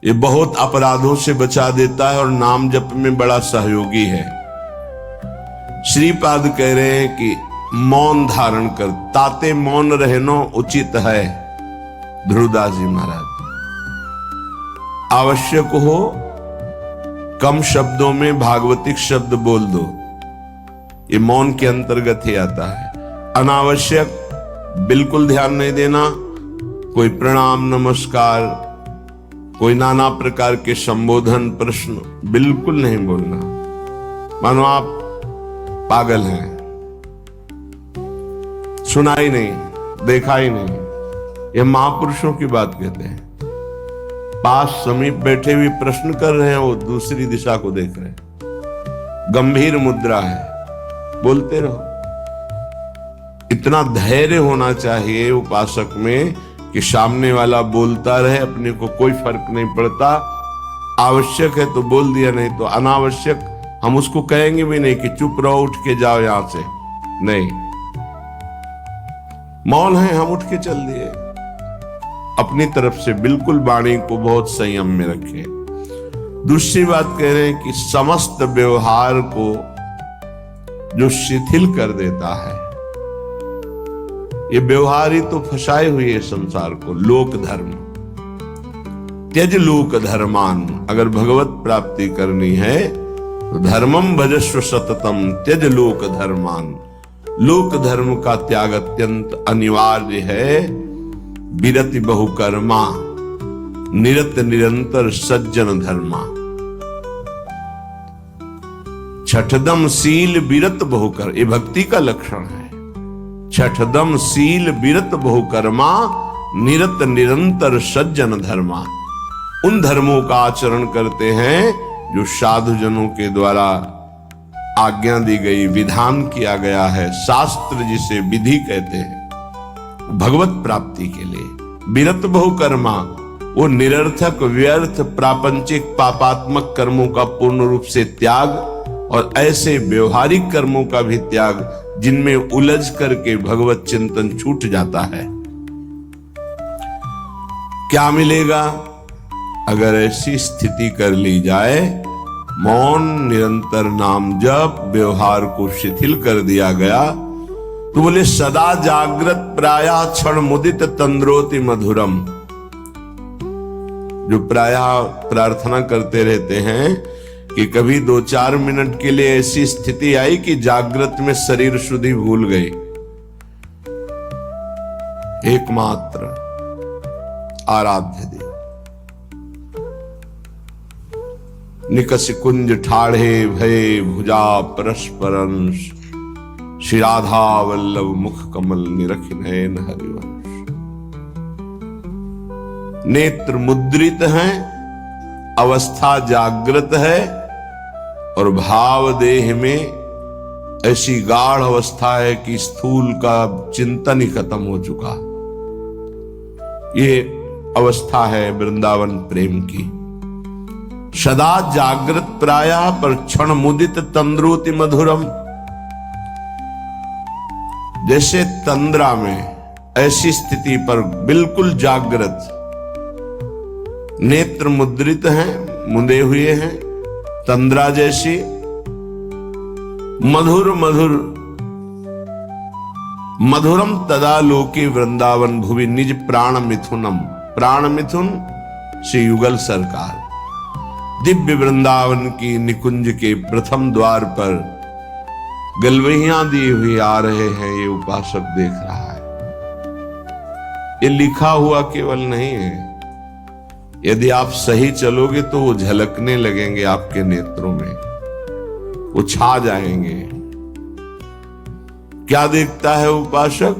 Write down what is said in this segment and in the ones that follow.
ये बहुत अपराधों से बचा देता है और नाम जप में बड़ा सहयोगी है। श्रीपाद कह रहे हैं कि मौन धारण कर, ताते मौन रहना उचित है। ध्रुवदास जी महाराज, आवश्यक हो कम शब्दों में भागवतिक शब्द बोल दो, ये मौन के अंतर्गत ही आता है। अनावश्यक बिल्कुल ध्यान नहीं देना, कोई प्रणाम नमस्कार, कोई नाना प्रकार के संबोधन प्रश्न बिल्कुल नहीं बोलना, मानो आप पागल हैं, सुना ही नहीं, देखा ही नहीं। ये महापुरुषों की बात कहते हैं। पास समीप बैठे हुए प्रश्न कर रहे हैं, वो दूसरी दिशा को देख रहे हैं, गंभीर मुद्रा है, बोलते रहो। इतना धैर्य होना चाहिए उपासक में कि सामने वाला बोलता रहे, अपने को कोई फर्क नहीं पड़ता। आवश्यक है तो बोल दिया, नहीं तो अनावश्यक हम उसको कहेंगे भी नहीं कि चुप रहो, उठ के जाओ यहां से, नहीं। मौन है, हम उठ के चल दिए। अपनी तरफ से बिल्कुल वाणी को बहुत संयम में रखे। दूसरी बात कह रहे हैं कि समस्त व्यवहार को जो शिथिल कर देता है, ये व्यवहार ही तो फंसाए हुए है संसार को। लोक धर्म, त्यज लोक धर्मान, अगर भगवत प्राप्ति करनी है तो धर्मम भजस्व सततम त्यज लोक धर्मान। लोक धर्म का त्याग अत्यंत अनिवार्य है। विरति बहुकर्मा निरत निरंतर सज्जन धर्मा। छठदम शील विरत बहुकर, ये भक्ति का लक्षण है। छठदम शील विरत बहुकर्मा निरत निरंतर सज्जन धर्मा। उन धर्मों का आचरण करते हैं जो साधु जनों के द्वारा आज्ञा दी गई, विधान किया गया है। शास्त्र जिसे विधि कहते हैं, भगवत प्राप्ति के लिए। विरत बहुकर्मा, वो निरर्थक व्यर्थ प्रापंचिक पापात्मक कर्मों का पूर्ण रूप से त्याग और ऐसे व्यवहारिक कर्मों का भी त्याग जिनमें उलझ करके भगवत चिंतन छूट जाता है। क्या मिलेगा अगर ऐसी स्थिति कर ली जाए? मौन, निरंतर नाम जप, व्यवहार को शिथिल कर दिया गया तो बोले सदा जागृत प्रायः क्षण मुदित तंद्रोति मधुरम। जो प्रायः प्रार्थना करते रहते हैं कि कभी 2-4 मिनट के लिए ऐसी स्थिति आई कि जागृत में शरीर शुद्धि भूल गई। एकमात्र आराध्य देव निकस कुंज ठाढ़े भय भुजा परस्परंश। श्री राधा वल्लभ मुख कमल निरख नयन हरिवंश। नेत्र मुद्रित हैं, अवस्था जागृत है और भाव देह में ऐसी गाढ़ अवस्था है कि स्थूल का चिंतन ही खत्म हो चुका। ये अवस्था है वृंदावन प्रेम की। सदा जागृत प्रायः पर क्षण मुदित तंद्रोति मधुरम। जैसे तंद्रा में, ऐसी स्थिति पर बिल्कुल जागृत, नेत्र मुद्रित हैं, मुंदे हुए हैं, तंद्रा जैसी। मधुर मधुर मधुरम तदा लोके वृंदावन भुवि निज प्राण मिथुनम। प्राण मिथुन श्री युगल सरकार दिव्य वृंदावन की निकुंज के प्रथम द्वार पर गलवहियां दी हुई आ रहे हैं। ये उपासक देख रहा है। ये लिखा हुआ केवल नहीं है, यदि आप सही चलोगे तो वो झलकने लगेंगे आपके नेत्रों में, वो छा जाएंगे। क्या देखता है उपासक?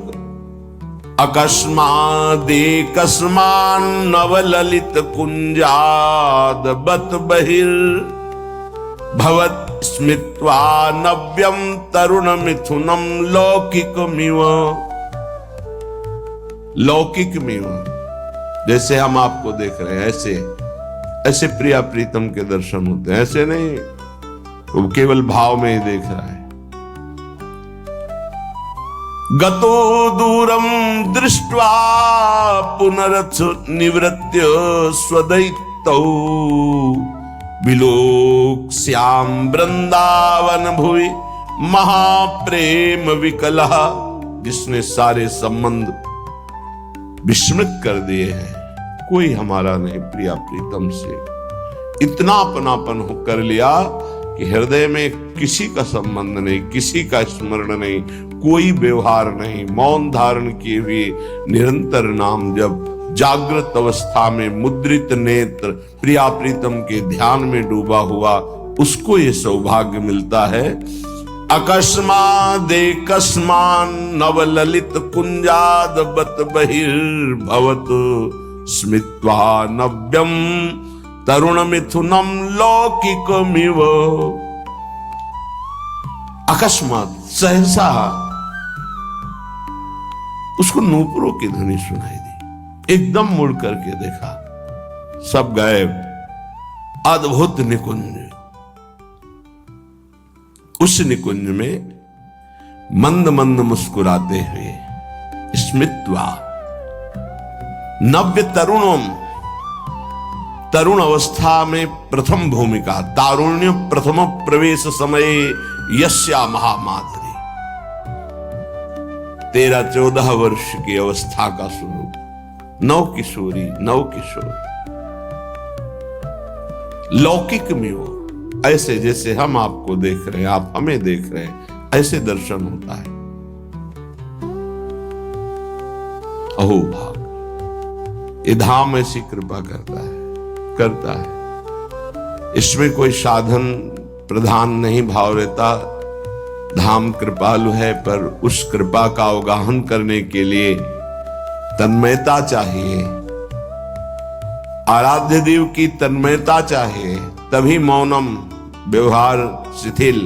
अकस्मादेकस्मान नवललित कुंजाद बत बहिर भवत स्मित्वा नव्यम तरुण मिथुनम लौकिकमिव। लौकिकमिव, जैसे हम आपको देख रहे हैं ऐसे ऐसे प्रिया प्रीतम के दर्शन होते हैं। ऐसे नहीं, वो केवल भाव में ही देख रहा है। गतो दूरम दृष्ट्वा पुनरथ निवृत्य तौ बिलोक श्याम वृंदावन भुवि महाप्रेम विकला, जिसने सारे संबंध विस्मृत कर दिए हैं, कोई हमारा नहीं प्रिया प्रीतम से। इतना अपनापन कर लिया कि हृदय में किसी का संबंध नहीं, किसी का स्मरण नहीं, कोई व्यवहार नहीं, मौन धारण किए हुए निरंतर नाम जब, जागृत अवस्था में मुद्रित नेत्र प्रिया प्रीतम के ध्यान में डूबा हुआ, उसको ये सौभाग्य मिलता है। अकस्मादे कस्मान नवललित कुंजाद बत बहिर्भवत स्मित्वा नव्यम तरुण मिथुनम लौकिकमिव। अकस्मात सहसा उसको नूपुरों की ध्वनि सुनाई दी, एकदम मुड़ करके देखा, सब गायब। अद्भुत निकुंज, उस निकुंज में मंद मंद मुस्कुराते हुए स्मित्वा नव्य तरुणम, तरुण अवस्था में प्रथम भूमिका, तारुण्य प्रथम प्रवेश समय यस्या महामाधुरी, 13-14 वर्ष की अवस्था का स्वरूप, नव किशोरी नव किशोर, लौकिक में वो ऐसे जैसे हम आपको देख रहे हैं, आप हमें देख रहे हैं, ऐसे दर्शन होता है। अहो भाग, ये धाम ऐसी कृपा करता है। इसमें कोई साधन प्रधान नहीं भाव रहता। धाम कृपालु है, पर उस कृपा का अवगाहन करने के लिए तन्मयता चाहिए, आराध्य देव की तन्मयता चाहिए, तभी मौनम, व्यवहार शिथिल,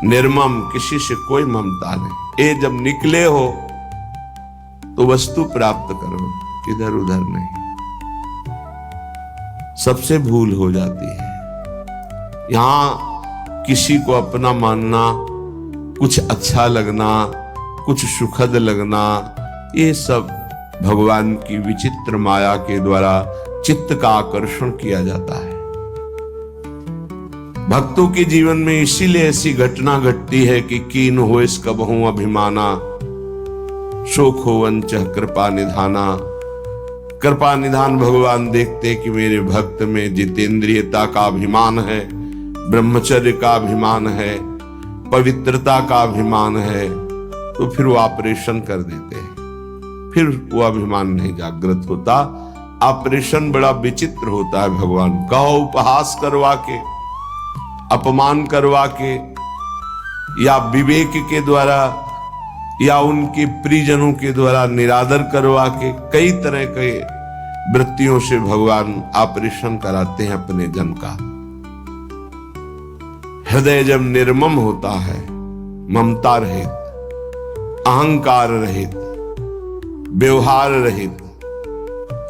निर्मम, किसी से कोई ममता नहीं। ये जब निकले हो तो वस्तु प्राप्त करो, इधर उधर नहीं। सबसे भूल हो जाती है। यहां किसी को अपना मानना, कुछ अच्छा लगना, कुछ सुखद लगना, ये सब भगवान की विचित्र माया के द्वारा चित्त का आकर्षण किया जाता है। भक्तों के जीवन में इसीलिए ऐसी घटना घटती है कि कीन हो इस कबहू अभिमाना, शोक हो वंच कृपा निधाना। कृपा निधान भगवान देखते कि मेरे भक्त में जितेंद्रियता का अभिमान है, ब्रह्मचर्य का अभिमान है, पवित्रता का अभिमान है, तो फिर वो ऑपरेशन कर देते हैं। फिर वो अभिमान नहीं जागृत होता। ऑपरेशन बड़ा विचित्र होता है भगवान का, उपहास करवा के, अपमान करवा के, या विवेक के द्वारा, या उनके प्रियजनों के द्वारा निरादर करवा के, कई तरह के वृत्तियों से भगवान ऑपरेशन कराते हैं अपने जन का। हृदय जब निर्मम होता है, ममता रहित, अहंकार रहित, व्यवहार रहित,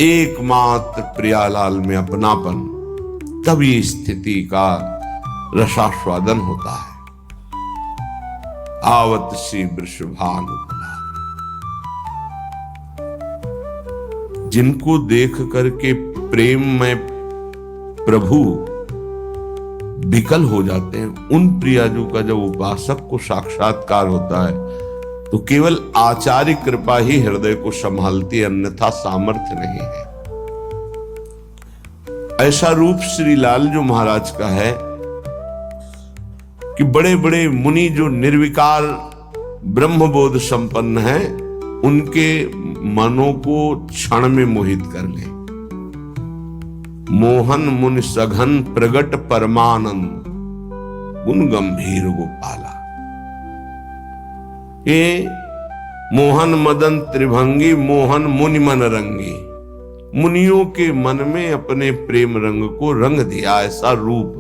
एकमात्र प्रियालाल में अपनापन, तभी स्थिति का रसास्वादन होता है। आवत सी वृषभानुकूला, जिनको देख करके प्रेम में प्रभु विकल हो जाते हैं, उन प्रियाजू का जब उपासक को साक्षात्कार होता है तो केवल आचार्य कृपा ही हृदय को संभालती है, अन्यथा सामर्थ्य नहीं है। ऐसा रूप श्री लालजू महाराज का है कि बड़े बड़े मुनि जो निर्विकार ब्रह्मबोध संपन्न हैं, उनके मनों को क्षण में मोहित कर ले। मोहन मुनि सघन प्रगट परमानंद, गुण गंभीर गोपाला। ये मोहन मदन त्रिभंगी, मोहन मुनि मन रंगी, मुनियों के मन में अपने प्रेम रंग को रंग दिया। ऐसा रूप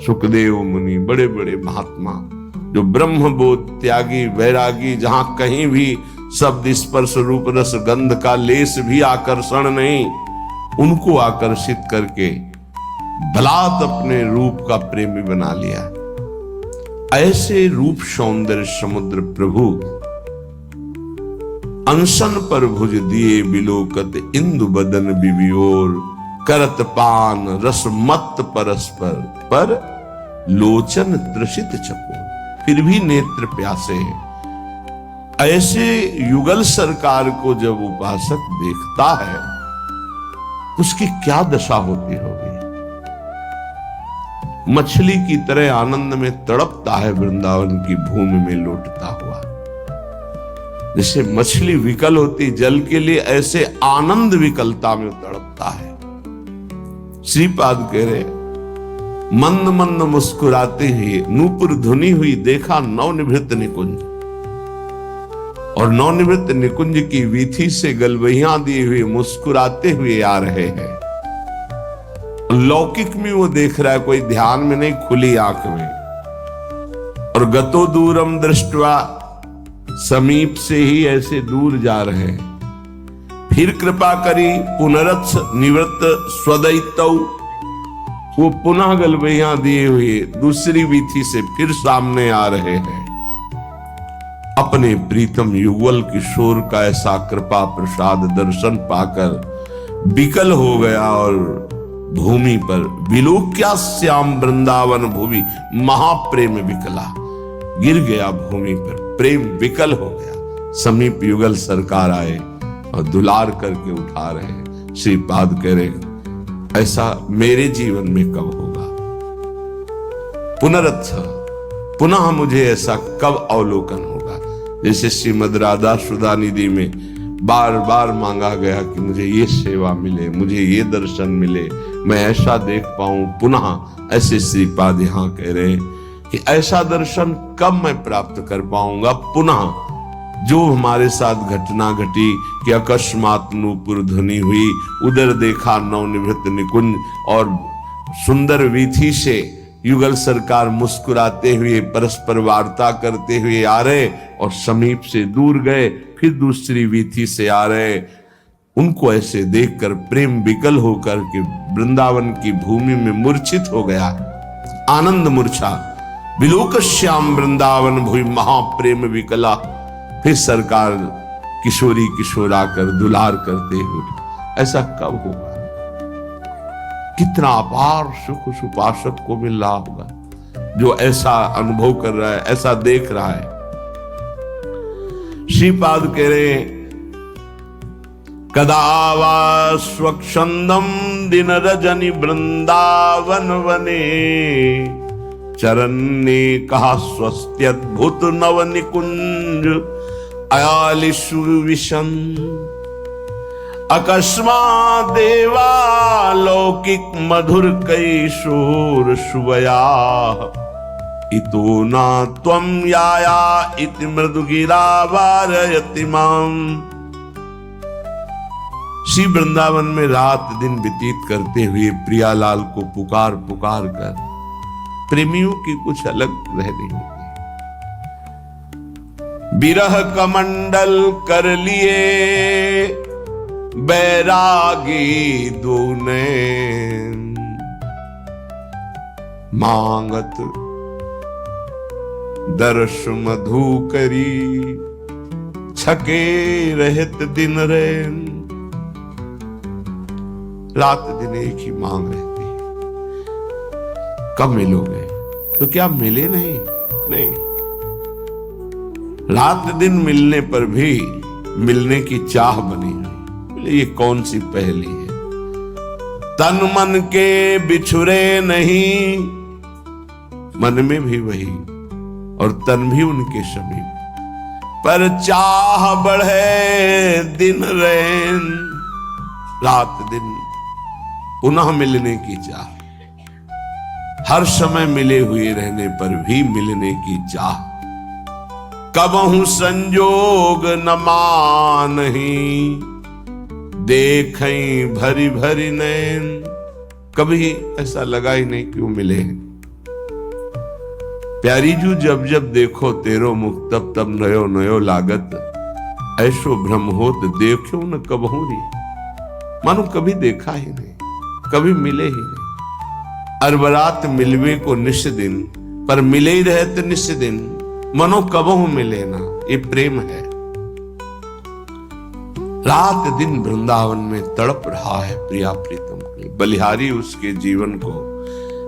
सुखदेव मुनि, बड़े बड़े महात्मा जो ब्रह्मबोध त्यागी वैरागी, जहां कहीं भी शब्द स्पर्श रूप रस गंध का लेस भी आकर्षण नहीं, उनको आकर्षित करके बलात् अपने रूप का प्रेमी बना लिया। ऐसे रूप सौंदर्य समुद्र प्रभु अंशन पर भुज दिए बिलोकत इंदु बदन बिबियोर, करत पान रस मत परस्पर, पर लोचन तृषित चकोर, फिर भी नेत्र प्यासे हैं। ऐसे युगल सरकार को जब उपासक देखता है तो उसकी क्या दशा होती होगी। मछली की तरह आनंद में तड़पता है वृंदावन की भूमि में लौटता हुआ। जैसे मछली विकल होती जल के लिए, ऐसे आनंद विकलता में तड़पता है। श्रीपाद कह रहे, मंद मंद मुस्कुराते हुए नूपुर धुनी हुई देखा नवनिवृत्त निकुंज, और नवनिवृत्त निकुंज की वीथी से गलबहियां दिए हुए मुस्कुराते हुए आ रहे हैं। लौकिक में वो देख रहा है, कोई ध्यान में नहीं, खुली आंख में। और गतो दूरम दृष्टवा, समीप से ही ऐसे दूर जा रहे हैं। फिर कृपा करी पुनरत्स निवृत्त स्वदैतौ, वो पुनः गलबहियां दिए हुए दूसरी वीथी से फिर सामने आ रहे हैं। अपने प्रीतम युगल किशोर का ऐसा कृपा प्रसाद दर्शन पाकर विकल हो गया और भूमि पर विलोक्या श्याम वृंदावन भूमि महाप्रेम विकला, गिर गया भूमि पर, प्रेम विकल हो गया। समीप युगल सरकार आए और दुलार करके उठा रहे हैं। श्रीपाद कह रहे, ऐसा मेरे जीवन में कब होगा। पुनरत्थ, पुनः मुझे ऐसा कब अवलोकन होगा। जैसे श्रीमद राधा सुधा निधि में बार बार मांगा गया कि मुझे ये सेवा मिले, मुझे ये दर्शन मिले, मैं ऐसा देख पाऊं पुनः। ऐसे श्रीपाद यहां कह रहे हैं कि ऐसा दर्शन कब मैं प्राप्त कर पाऊंगा पुनः। जो हमारे साथ घटना घटी कि अकस्मात नूपुर ध्वनि हुई, उधर देखा नवनिवृत्त निकुंज, और सुंदर वीथी से युगल सरकार मुस्कुराते हुए परस्पर वार्ता करते हुए आ रहे, और समीप से दूर गए, फिर दूसरी वीथी से आ रहे। उनको ऐसे देखकर प्रेम विकल होकर के वृंदावन की भूमि में मूर्छित हो गया। आनंद मूर्छा, विलोक श्याम वृंदावन भूमि महाप्रेम विकला। फिर सरकार किशोरी किशोर आकर दुलार करते हुए, ऐसा कब होगा। कितना अपार सुख उस उपासक को मिल रहा होगा जो ऐसा अनुभव कर रहा है, ऐसा देख रहा है। श्रीपाद कह रहे, कदा वा स्वच्छंदम दिन रजनी वृंदावन वने, चरन्ने कहा स्वस्त्यद्भुत नव निकुंज अयालिशु विशन। अकस्मात् देवा लौकिक मधुर कैशोर शुभया, इतो ना त्वं याया इति मृदुगिरा वारयति माम। श्री वृंदावन में रात दिन व्यतीत करते हुए प्रियालाल को पुकार पुकार कर, प्रेमियों की कुछ अलग रह नहीं होती। विरह कमंडल कर लिए बैरागी दूने, मांगत दर्श मधु करी, छके रहत दिन रैन। रात दिन एक ही मांग रहती है, कब मिलोगे। तो क्या मिले नहीं? नहीं, रात दिन मिलने पर भी मिलने की चाह बनी हुई। ये कौन सी पहेली है। तन मन के बिछुरे नहीं, मन में भी वही और तन भी उनके समीप, पर चाह बढ़े दिन रैन। रात दिन पुनः मिलने की चाह, हर समय मिले हुए रहने पर भी मिलने की चाह। कबहू संजोग न मानही, देखें भरी भरी नैन। कभी ऐसा लगा ही नहीं कि वो मिले हैं। प्यारी जू जब जब देखो तेरो मुख, तब तब नयो नयो लागत। ऐसो भ्रम होत देखो न कबहू री। मानो कभी देखा ही नहीं, कभी मिले ही नहीं। अरबरात मिलवे को निश दिन, पर मिले ही रहते निश दिन। मनो कबहू मिले ना, ये प्रेम है। रात दिन वृंदावन में तड़प रहा है प्रिया प्रीतम के लिए, बलिहारी उसके जीवन को,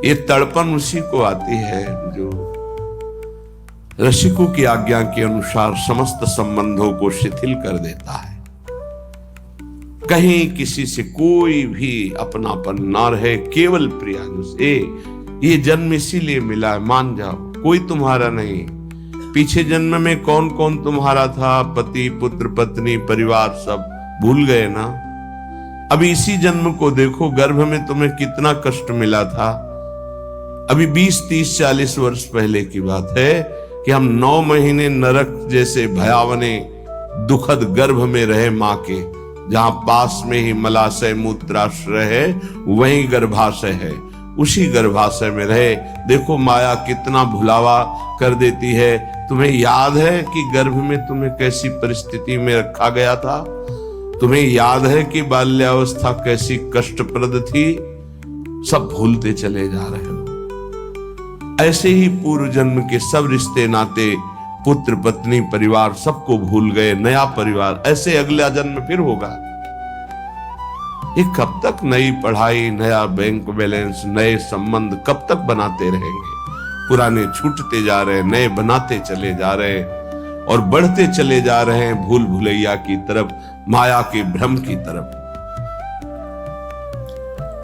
ये तड़पन उसी को आती है जो रसिकों की आज्ञा के अनुसार समस्त संबंधों को शिथिल कर देता है। कहीं किसी से कोई भी अपनापन ना रहे, केवल प्रिया से ये जन्म इसीलिए मिला है, मान जाओ कोई तुम्हारा नहीं। पीछे जन्म में कौन कौन तुम्हारा था, पति पुत्र पत्नी परिवार सब भूल गए ना। अभी इसी जन्म को देखो, गर्भ में तुम्हें कितना कष्ट मिला था। अभी 20 30 40 वर्ष पहले की बात है कि हम 9 महीने नरक जैसे भयावने दुखद गर्भ में रहे मां के, जहां पास में ही मलाशय मूत्राश्रय है, वहीं गर्भाशय है, उसी गर्भाशय में रहे। देखो माया कितना भुलावा कर देती है। तुम्हें याद है कि गर्भ में तुम्हें कैसी परिस्थिति में रखा गया था? तुम्हें याद है कि बाल्यावस्था कैसी कष्टप्रद थी? सब भूलते चले जा रहे हो। ऐसे ही पूर्व जन्म के सब रिश्ते नाते, पुत्र पत्नी परिवार सबको भूल गए। नया परिवार, ऐसे अगला जन्म फिर होगा। ये कब तक नई पढ़ाई, नया बैंक बैलेंस, नए संबंध कब तक बनाते रहेंगे? पुराने छूटते जा रहे, नए बनाते चले जा रहे और बढ़ते चले जा रहे हैं भूल भुलैया की तरफ, माया के भ्रम की तरफ।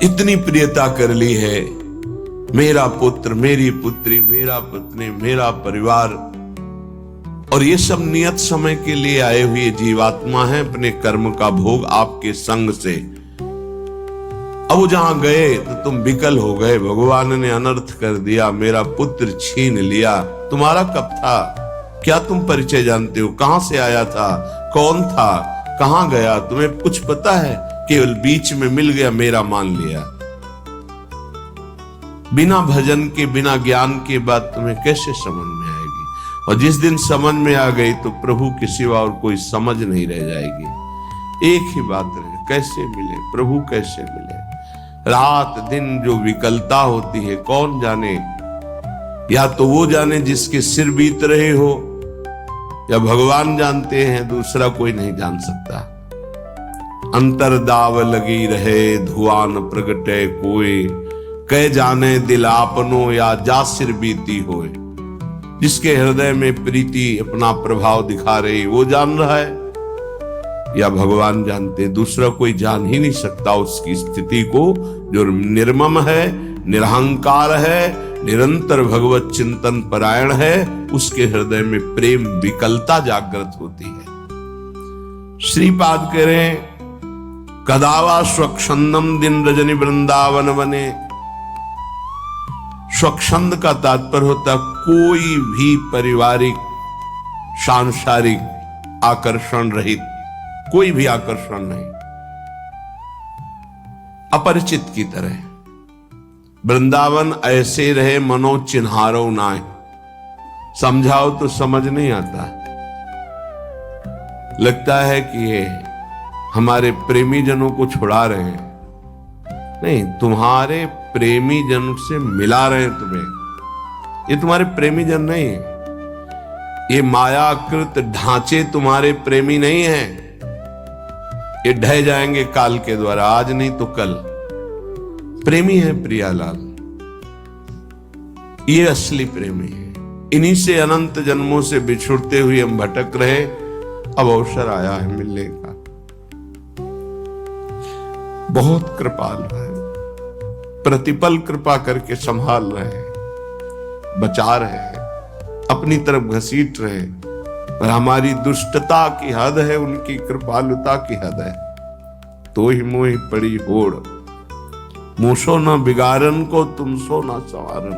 इतनी प्रियता कर ली है, मेरा पुत्र, मेरी पुत्री, मेरा पत्नी, मेरा परिवार, और ये सब नियत समय के लिए आए हुए जीवात्मा हैं, अपने कर्म का भोग आपके संग से। अब वो जहां गए तो तुम विकल हो गए, भगवान ने अनर्थ कर दिया, मेरा पुत्र छीन लिया। तुम्हारा कब था? क्या तुम परिचय जानते हो? कहां से आया था? कौन था? कहां गया? तुम्हें कुछ पता है? केवल बीच में मिल गया, मेरा मान लिया। बिना भजन के, बिना ज्ञान के बात तुम्हें कैसे समझ में आएगी? और जिस दिन समझ में आ गई तो प्रभु के सिवा और कोई समझ नहीं रह जाएगी। एक ही बात रहे, कैसे मिले प्रभु, कैसे मिले? रात दिन जो विकलता होती है, कौन जाने? या तो वो जाने जिसके सिर बीत रहे हो, या भगवान जानते हैं, दूसरा कोई नहीं जान सकता। अंतर दाव लगी रहे, धुआं न प्रगटे कोई, कह जाने दिल आपनो या जा सिर बीती होए। जिसके हृदय में प्रीति अपना प्रभाव दिखा रही, वो जान रहा है या भगवान जानते? दूसरा कोई जान ही नहीं सकता उसकी स्थिति को। जो निर्मम है, निरहंकार है, निरंतर भगवत चिंतन परायण है, उसके हृदय में प्रेम विकलता जागृत होती है। श्रीपाद कह रहे हैं, कदावा स्वच्छंदम दिन रजनी वृंदावन बने। स्वच्छंद का तात्पर्य होता कोई भी पारिवारिक सांसारिक आकर्षण रहित, कोई भी आकर्षण नहीं, अपरिचित की तरह। वृंदावन ऐसे रहे मनो चिन्हारो नाय। समझाओ तो समझ नहीं आता, लगता है कि ये हमारे प्रेमी जनों को छुड़ा रहे हैं। नहीं, तुम्हारे प्रेमी जन से मिला रहे हैं तुम्हें। ये तुम्हारे प्रेमी जन नहीं है, ये मायाकृत ढांचे तुम्हारे प्रेमी नहीं हैं। ये ढह जाएंगे काल के द्वारा, आज नहीं तो कल। प्रेमी है प्रियालाल, ये असली प्रेमी है। इन्हीं से अनंत जन्मों से बिछुड़ते हुए हम भटक रहे, अब अवसर आया है मिलने का। बहुत कृपाल है, प्रतिपल कृपा करके संभाल रहे हैं, बचा रहे हैं, अपनी तरफ घसीट रहे हैं। पर हमारी दुष्टता की हद है, उनकी कृपालुता की हद है। तो ही मोहि पड़ी होड़, मूसो न बिगाड़न को तुम सो न संवारन।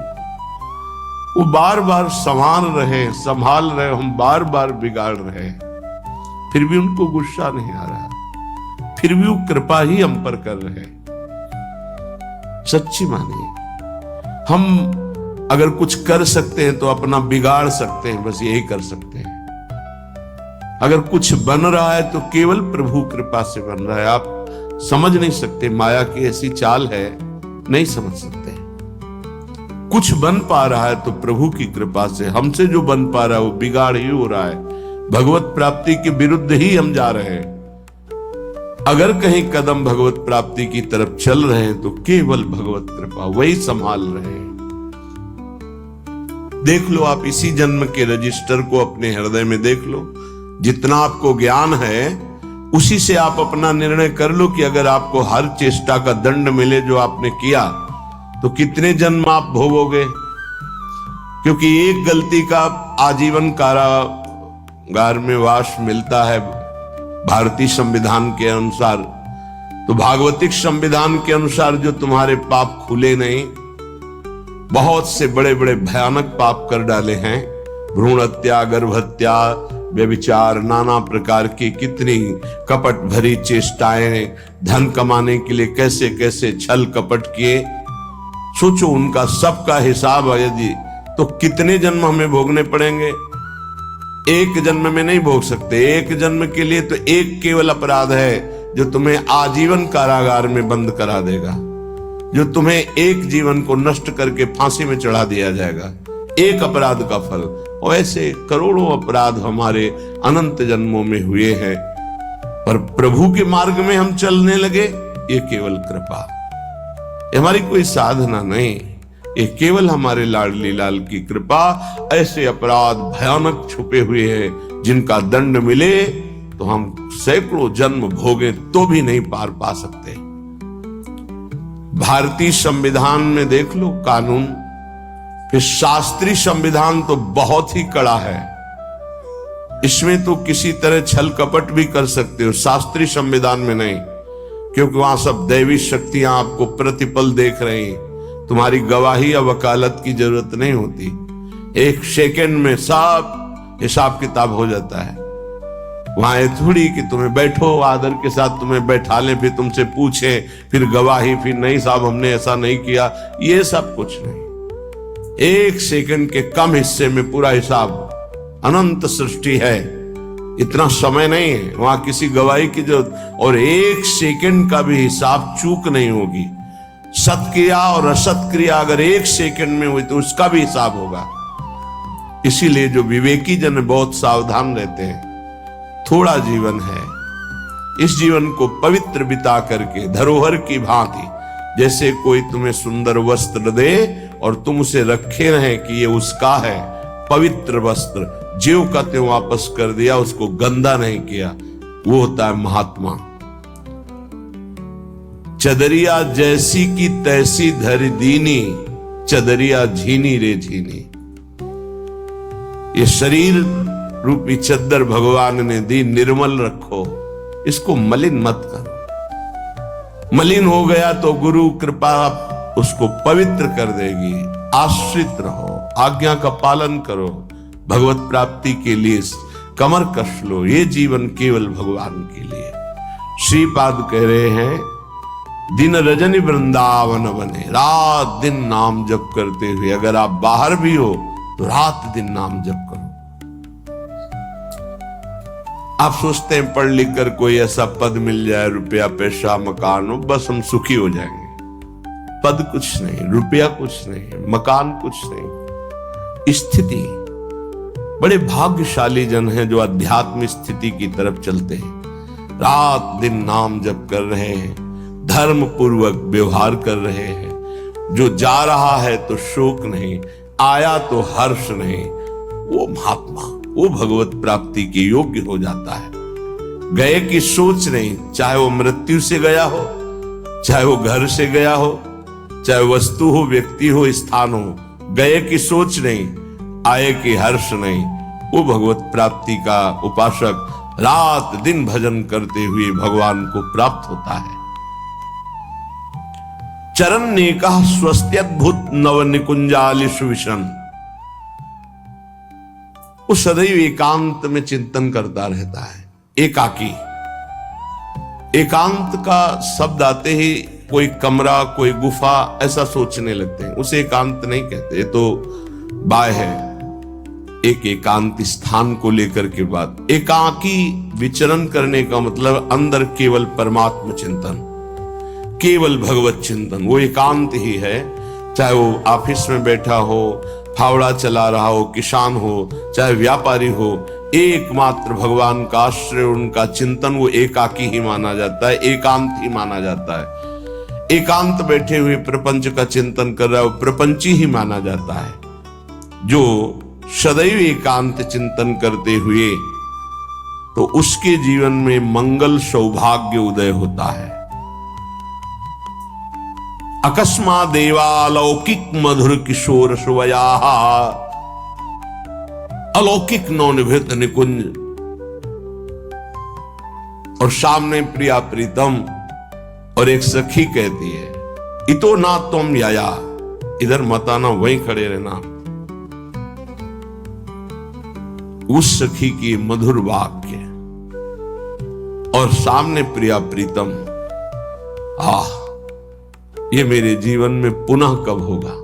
वो बार बार संभाल रहे, संभाल रहे, हम बार बार बिगाड़ रहे हैं, फिर भी उनको गुस्सा नहीं आ रहा, फिर भी वो कृपा ही हम पर कर रहे हैं। सच्ची मानिए, हम अगर कुछ कर सकते हैं तो अपना बिगाड़ सकते हैं, बस यही कर सकते हैं। अगर कुछ बन रहा है तो केवल प्रभु कृपा से बन रहा है। आप समझ नहीं सकते, माया की ऐसी चाल है, नहीं समझ सकते। कुछ बन पा रहा है तो प्रभु की कृपा से। हमसे जो बन पा रहा है वो बिगाड़ ही हो रहा है, भगवत प्राप्ति के विरुद्ध ही हम जा रहे हैं। अगर कहीं कदम भगवत प्राप्ति की तरफ चल रहे हैं तो केवल भगवत कृपा वही संभाल रहे हैं। देख लो आप इसी जन्म के रजिस्टर को अपने हृदय में देख लो, जितना आपको ज्ञान है उसी से आप अपना निर्णय कर लो कि अगर आपको हर चेष्टा का दंड मिले जो आपने किया तो कितने जन्म आप भोगोगे। क्योंकि एक गलती का आजीवन कारागार में वास मिलता है भारतीय संविधान के अनुसार, तो भागवतिक संविधान के अनुसार जो तुम्हारे पाप खुले नहीं, बहुत से बड़े बड़े भयानक पाप कर डाले हैं, भ्रूण हत्या, गर्भ हत्या, व्यभिचार, नाना प्रकार की कितनी कपट भरी चेष्टाएं, धन कमाने के लिए कैसे कैसे छल कपट किए, सोचो उनका सबका हिसाब यदि तो कितने जन्म हमें भोगने पड़ेंगे। एक जन्म में नहीं भोग सकते। एक जन्म के लिए तो एक केवल अपराध है जो तुम्हें आजीवन कारागार में बंद करा देगा, जो तुम्हें एक जीवन को नष्ट करके फांसी में चढ़ा दिया जाएगा, एक अपराध का फल। और ऐसे करोड़ों अपराध हमारे अनंत जन्मों में हुए हैं, पर प्रभु के मार्ग में हम चलने लगे, ये केवल कृपा, ये हमारी कोई साधना नहीं, ये केवल हमारे लाडली लाल की कृपा। ऐसे अपराध भयानक छुपे हुए हैं जिनका दंड मिले तो हम सैकड़ों जन्म भोगे तो भी नहीं पार पा सकते। भारतीय संविधान में देख लो कानून, फिर शास्त्रीय संविधान तो बहुत ही कड़ा है, इसमें तो किसी तरह छल कपट भी कर सकते हो, शास्त्रीय संविधान में नहीं, क्योंकि वहां सब दैवी शक्तियां आपको प्रतिपल देख रही हैं, तुम्हारी गवाही या वकालत की जरूरत नहीं होती, एक सेकंड में सब हिसाब किताब हो जाता है। वहां ये थोड़ी कि तुम्हें बैठो आदर के साथ तुम्हें बैठा ले, फिर तुमसे पूछे, फिर गवाही, फिर नहीं साहब हमने ऐसा नहीं किया, ये सब कुछ नहीं। एक सेकंड के कम हिस्से में पूरा हिसाब, अनंत सृष्टि है, इतना समय नहीं है वहां किसी गवाही की जरूरत, और एक सेकंड का भी हिसाब चूक नहीं होगी। सत्क्रिया और असत क्रिया अगर एक सेकंड में हुई तो उसका भी हिसाब होगा। इसीलिए जो विवेकी जन बहुत सावधान रहते हैं, थोड़ा जीवन है, इस जीवन को पवित्र बिता करके धरोहर की भांति, जैसे कोई तुम्हें सुंदर वस्त्र दे और तुम उसे रखे रहे कि ये उसका है, पवित्र वस्त्र, ज्यों का त्यों वापस कर दिया, उसको गंदा नहीं किया, वो होता है महात्मा। चदरिया जैसी की तैसी धर दीनी, चदरिया झीनी रे झीनी। ये शरीर रूपी चद्दर भगवान ने दी, निर्मल रखो, इसको मलिन मत करो। मलिन हो गया तो गुरु कृपा उसको पवित्र कर देगी। आश्रित रहो, आज्ञा का पालन करो, भगवत प्राप्ति के लिए कमर कस लो, ये जीवन केवल भगवान के लिए। श्रीपाद कह रहे हैं, दिन रजनी वृंदावन बने, रात दिन नाम जप करते हुए, अगर आप बाहर भी हो तो रात दिन नाम जप करो। आप सोचते हैं पढ़ लिख कर कोई ऐसा पद मिल जाए, रुपया पैसा मकान हो, बस हम सुखी हो जाएंगे। पद कुछ नहीं, रुपया कुछ नहीं, मकान कुछ नहीं, स्थिति। बड़े भाग्यशाली जन हैं जो अध्यात्म स्थिति की तरफ चलते हैं, रात दिन नाम जप कर रहे हैं, धर्म पूर्वक व्यवहार कर रहे हैं, जो जा रहा है तो शोक नहीं, आया तो हर्ष नहीं, वो महात्मा, वो भगवत प्राप्ति के योग्य हो जाता है। गए की सोच नहीं, चाहे वो मृत्यु से गया हो, चाहे वो घर से गया हो, चाहे वस्तु हो, व्यक्ति हो, स्थान हो, गए की सोच नहीं, आए की हर्ष नहीं, वो भगवत प्राप्ति का उपासक रात दिन भजन करते हुए भगवान को प्राप्त होता है। चरण नेका स्वस्त्यद्भुत नव निकुंजालिषु विशन, वो सदैव एकांत में चिंतन करता रहता है। एकाकी, एकांत का शब्द आते ही कोई कमरा, कोई गुफा ऐसा सोचने लगते हैं, उसे एकांत नहीं कहते, तो बाय है एक एकांत स्थान को लेकर के बात। एकाकी विचरण करने का मतलब अंदर केवल परमात्म चिंतन, केवल भगवत चिंतन, वो एकांत ही है। चाहे वो ऑफिस में बैठा हो, फावड़ा चला रहा हो, किसान हो, चाहे व्यापारी हो, एकमात्र भगवान का आश्रय, उनका चिंतन, वो एकाकी ही माना जाता है, एकांत ही माना जाता है। एकांत बैठे हुए प्रपंच का चिंतन कर रहा है, वो प्रपंची ही माना जाता है। जो सदैव एकांत चिंतन करते हुए, तो उसके जीवन में मंगल सौभाग्य उदय होता है। अकस्मा देवालौकिक मधुर किशोर सुवया, अलौकिक नवनिभृत निकुंज, और सामने प्रिया प्रीतम, और एक सखी कहती है, इतो ना तुम याया, इधर मत आना, वहीं खड़े रहना। उस सखी की मधुर वाक्य और सामने प्रिया प्रीतम, ये मेरे जीवन में पुनः कब होगा।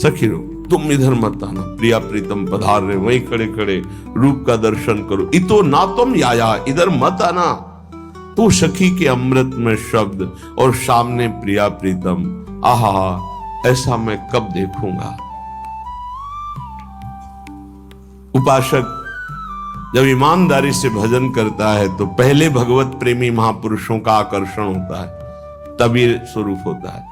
सखी रो, तुम इधर मत आना, प्रिया प्रीतम पधार रहे, वहीं खड़े खड़े रूप का दर्शन करो। इतो ना तुम याया, इधर मत आना। तो सखी के अमृत में शब्द और सामने प्रिया प्रीतम, आहा, ऐसा मैं कब देखूंगा। उपासक जब ईमानदारी से भजन करता है तो पहले भगवत प्रेमी महापुरुषों का आकर्षण होता है, तब ये स्वरूप होता है।